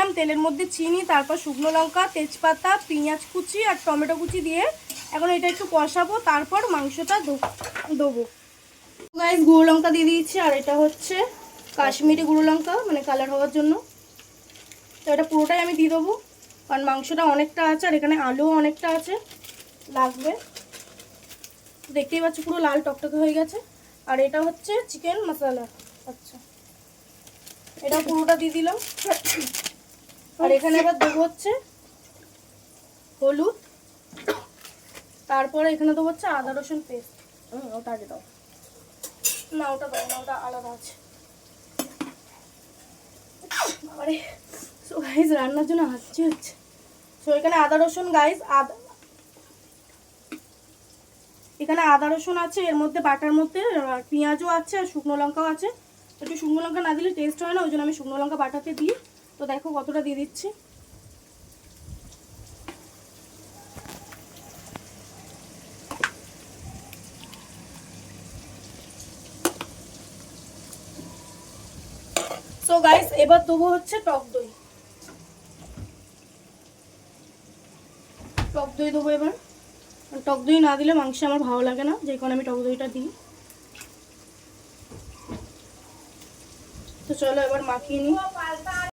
দিলাম তেলের মধ্যে চিনি, তারপর শুকনো লঙ্কা, তেজপাতা, পেঁয়াজ কুচি আর টমেটো কুচি দিয়ে এখন এটা একটু কষাবো, তারপর মাংসটা দেবো। গাইস গুঁড়ো লঙ্কা দিয়ে দিয়েছি, আর এটা হচ্ছে কাশ্মীরি গুঁড়ো লঙ্কা, মানে কালার হওয়ার জন্য। তো এটা পুরোটাই আমি দিয়ে দেবো, কারণ মাংসটা অনেকটা আছে আর এখানে আলুও অনেকটা আছে, লাগবে। দেখতেই পাচ্ছি পুরো লাল টকটকে হয়ে গেছে। আর এটা হচ্ছে চিকেন মশলা। আচ্ছা, এটা পুরোটা দিয়ে দিলাম। আর এখানে আবার দেবো হচ্ছে হলুদ, তারপরে এখানে দেবো হচ্ছে আদা রসুন পেস্ট। ওটা আগে দাও না, ওটা দাও না, ওটা আলাদা আছে। আরে সো গাইস রান্নার জন্য হাঁচি হচ্ছে। সো এখানে আদা রসুন গাইস, এখানে আদা রসুন আছে এর মধ্যে, বাটার মধ্যে আর পেঁয়াজও আছে আর শুকনো লঙ্কাও আছে। একটু শুকনো লঙ্কা না দিলে টেস্ট হয় না, ওই জন্য আমি শুকনো লঙ্কা বাটাতে দিই। তো দেখো কতটা দিয়ে দিচ্ছি। সো গাইস এবার দেবো হচ্ছে টক দই। টক দই দেবো এবার। টক দই না দিলে মাংসে আমার ভালো লাগে না, যে কারণে আমি টক দইটা দিই। তো চলো এবার মাখিয়ে নিই।